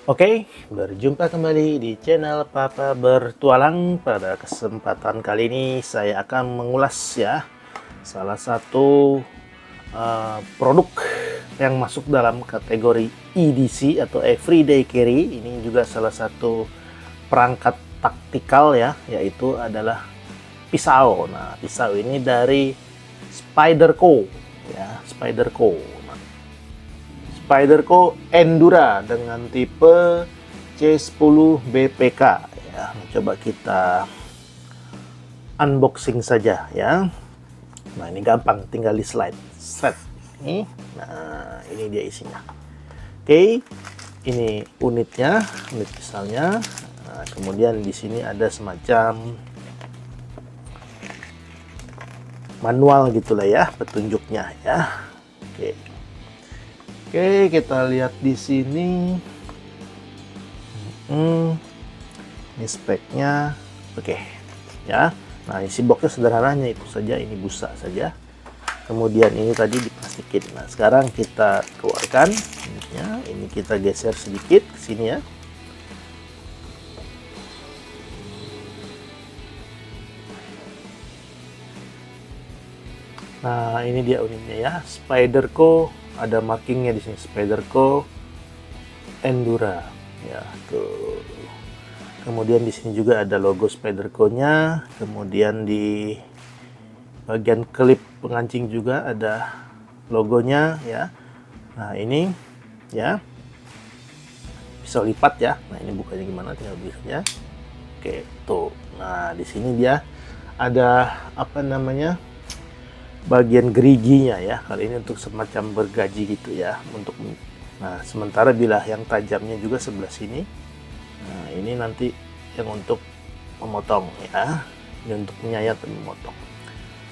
Oke, berjumpa kembali di channel Papa Bertualang. Pada kesempatan kali ini saya akan mengulas ya salah satu produk yang masuk dalam kategori EDC atau Everyday Carry. Ini juga salah satu perangkat taktikal ya, yaitu adalah pisau. Nah, pisau ini dari Spyderco ya, Spyderco. Spyderco Endura dengan tipe C10 BPK ya. Coba kita unboxing saja ya. Nah, ini gampang, tinggal di slide set ini. Nah, ini dia isinya. Oke, ini unitnya, unit pisaunya. Nah, kemudian di sini ada semacam manual gitulah ya, petunjuknya ya. Oke, kita lihat di sini. Ini speknya. Oke, ya. Nah, isi boxnya sederhananya itu saja. Ini busa saja. Kemudian ini tadi diplastikin. Nah, sekarang kita keluarkan. Ini kita geser sedikit ke sini ya. Nah, ini dia unitnya ya. Spyderco, ada markingnya di sini, Spyderco Endura ya tuh. Kemudian di sini juga ada logo Spyderco-nya. Kemudian di bagian klip pengancing juga ada logonya ya. Nah, ini ya pisau lipat ya. Nah, ini bukanya gimana, tinggal bisanya. Oke, tuh. Nah, di sini dia ada apa namanya, bagian geriginya ya. Kali ini untuk semacam bergaji gitu ya, untuk nah, sementara bila yang tajamnya juga sebelah sini. Nah, ini nanti yang untuk memotong ya. Ini untuk menyayat dan memotong.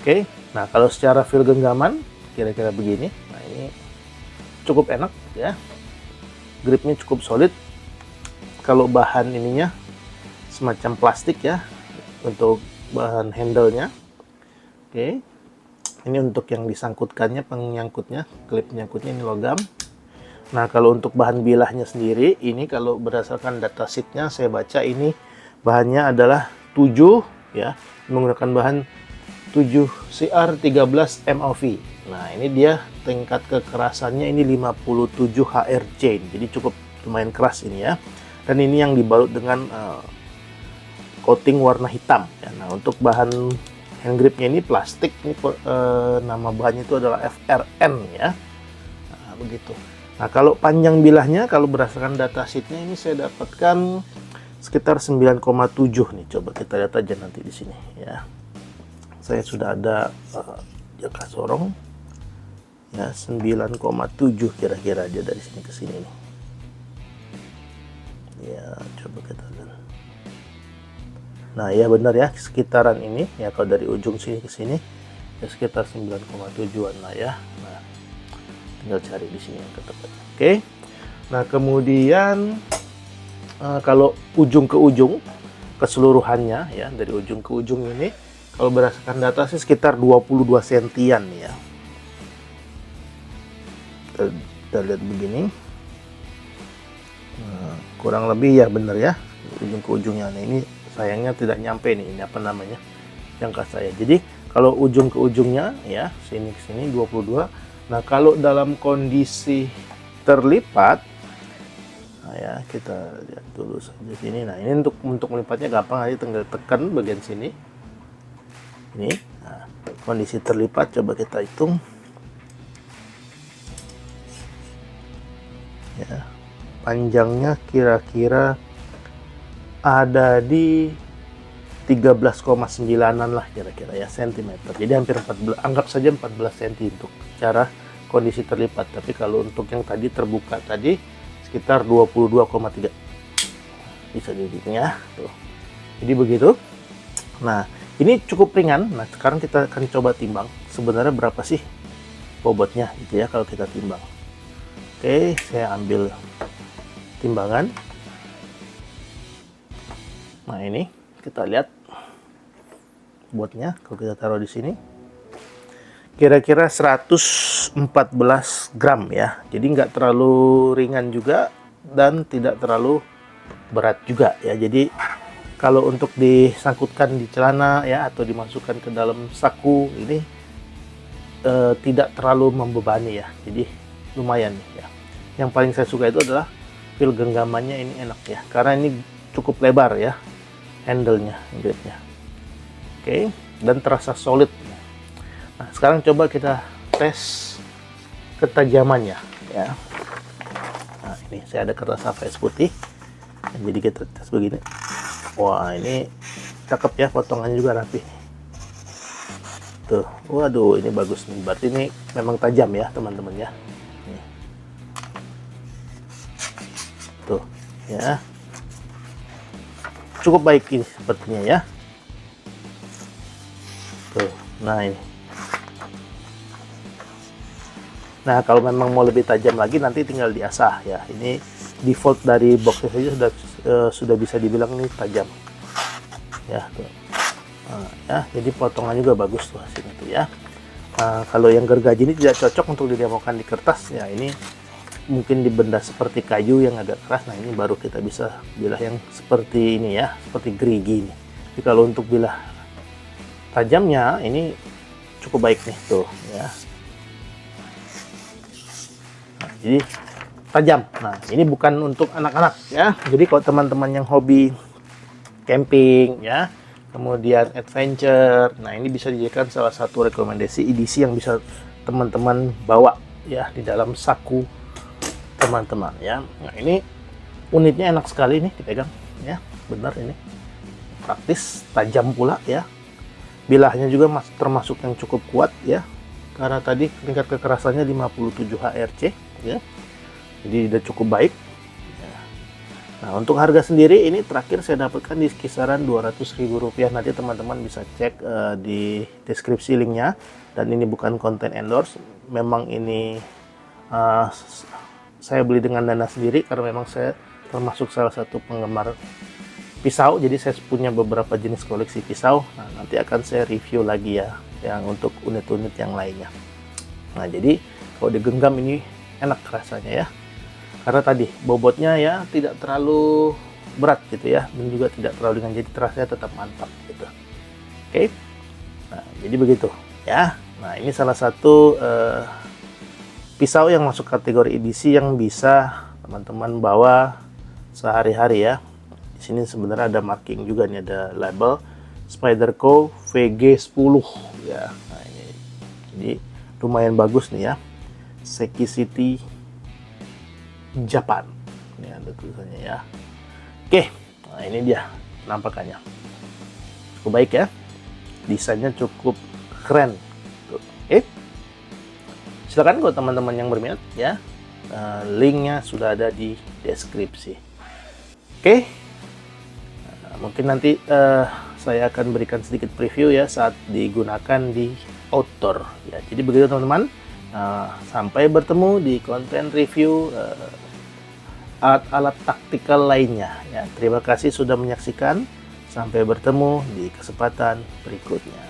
Oke. Nah, kalau secara feel genggaman kira-kira begini. Nah, ini cukup enak ya. Gripnya cukup solid. Kalau bahan ininya semacam plastik ya untuk bahan handle-nya. Oke. Ini untuk yang disangkutkannya, penyangkutnya, klip penyangkutnya ini logam. Nah, kalau untuk bahan bilahnya sendiri, ini kalau berdasarkan datasheetnya saya baca ini bahannya adalah 7 ya, menggunakan bahan 7 CR13 MOV. Nah, ini dia tingkat kekerasannya ini 57 HRC, jadi cukup lumayan keras ini ya. Dan ini yang dibalut dengan coating warna hitam ya. Nah, untuk bahan hand gripnya ini plastik, ini nama bahannya itu adalah FRN ya. Nah, begitu. Nah, kalau panjang bilahnya, kalau berdasarkan datasheetnya ini saya dapatkan sekitar 9,7 nih. Coba kita lihat aja nanti di sini ya. Saya sudah ada jangka sorong ya, 9,7 kira-kira aja dari sini ke sini nih. Ya, coba kita lihat. Nah, ya benar ya, sekitaran ini ya, kalau dari ujung sini ke sini ya sekitar 9,7-an lah ya. Nah, tinggal cari di sini yang tepat. Oke. Nah, kemudian kalau ujung ke ujung keseluruhannya ya, dari ujung ke ujung ini kalau berdasarkan data sih sekitar 22 sentian ya. Kita lihat begini. Nah, kurang lebih ya benar ya, ujung ke ujungnya. Nah, ini sayangnya tidak nyampe nih, ini apa namanya, jangka saya. Jadi kalau ujung ke ujungnya ya, sini ke sini 22. Nah, kalau dalam kondisi terlipat, nah ya, kita lihat dulu saja sini. Nah, ini untuk melipatnya gampang aja, tinggal tekan bagian sini. Ini, nah, kondisi terlipat coba kita hitung. Ya, panjangnya kira-kira ada di 13,9an lah kira-kira ya, sentimeter. Jadi hampir 14, anggap saja 14 cm untuk cara kondisi terlipat. Tapi kalau untuk yang tadi terbuka tadi sekitar 22,3. Bisa dihitung ya. Tuh. Jadi begitu. Nah, ini cukup ringan. Nah, sekarang kita akan coba timbang sebenarnya berapa sih bobotnya gitu ya kalau kita timbang. Oke, saya ambil timbangan. Nah, ini kita lihat bobotnya kalau kita taruh di sini. Kira-kira 114 gram ya. Jadi nggak terlalu ringan juga, dan tidak terlalu berat juga ya. Jadi kalau untuk disangkutkan di celana ya atau dimasukkan ke dalam saku ini tidak terlalu membebani ya. Jadi lumayan nih ya. Yang paling saya suka itu adalah feel genggamannya ini enak ya, karena ini cukup lebar ya handle-nya, gripnya. Oke, dan terasa solid. Nah, sekarang coba kita tes ketajamannya ya. Nah, ini saya ada kertas HVS putih. Jadi kita tes begini. Wah, ini cakep ya, potongannya juga rapi. Tuh, waduh, ini bagus nih. Berarti ini memang tajam ya, teman-teman ya. Nih. Tuh, ya. Cukup baik ini sepertinya ya. Tuh, nah ini. Nah, kalau memang mau lebih tajam lagi nanti tinggal diasah ya. Ini default dari boxnya saja sudah bisa dibilang ini tajam. Ya, tuh. Nah, ya, jadi potongan juga bagus tuh hasilnya tuh ya. Nah, kalau yang gergaji ini tidak cocok untuk didemokan di kertas ya. Ini mungkin di benda seperti kayu yang agak keras. Nah, ini baru kita bisa bilah yang seperti ini ya, seperti gerigi ini. Jadi kalau untuk bilah tajamnya ini cukup baik nih tuh ya. Nah, jadi tajam. Nah, ini bukan untuk anak-anak ya. Jadi kalau teman-teman yang hobi camping ya, kemudian adventure, nah ini bisa dijadikan salah satu rekomendasi edisi yang bisa teman-teman bawa ya di dalam saku teman-teman ya. Nah, ini unitnya enak sekali nih dipegang ya, benar ini praktis, tajam pula ya. Bilahnya juga termasuk yang cukup kuat ya, karena tadi tingkat kekerasannya 57 HRC ya, jadi udah cukup baik ya. Nah, untuk harga sendiri ini terakhir saya dapatkan di kisaran Rp200.000. Nanti teman-teman bisa cek di deskripsi linknya. Dan ini bukan konten endorse, memang ini saya beli dengan dana sendiri karena memang saya termasuk salah satu penggemar pisau. Jadi saya punya beberapa jenis koleksi pisau. Nah, nanti akan saya review lagi ya yang untuk unit-unit yang lainnya. Nah, jadi kalau digenggam ini enak rasanya ya, karena tadi bobotnya ya tidak terlalu berat gitu ya, dan juga tidak terlalu ringan, jadi terasa tetap mantap gitu. Oke, nah jadi begitu ya. Nah, ini salah satu pisau yang masuk kategori edisi yang bisa teman-teman bawa sehari-hari ya. Di sini sebenarnya ada marking juga nih, ada label Spyderco VG10 ya. Nah, ini jadi lumayan bagus nih ya, Sekisity Japan. Ini ada tulisannya ya. Oke, nah ini dia penampakannya. Cukup baik ya. Desainnya cukup keren. Oke. Silakan kalau teman-teman yang berminat ya. Linknya sudah ada di deskripsi. Oke. Nah, mungkin nanti saya akan berikan sedikit preview ya saat digunakan di outdoor ya. Jadi begitu teman-teman. Sampai bertemu di konten review alat-alat taktikal lainnya ya. Terima kasih sudah menyaksikan. Sampai bertemu di kesempatan berikutnya.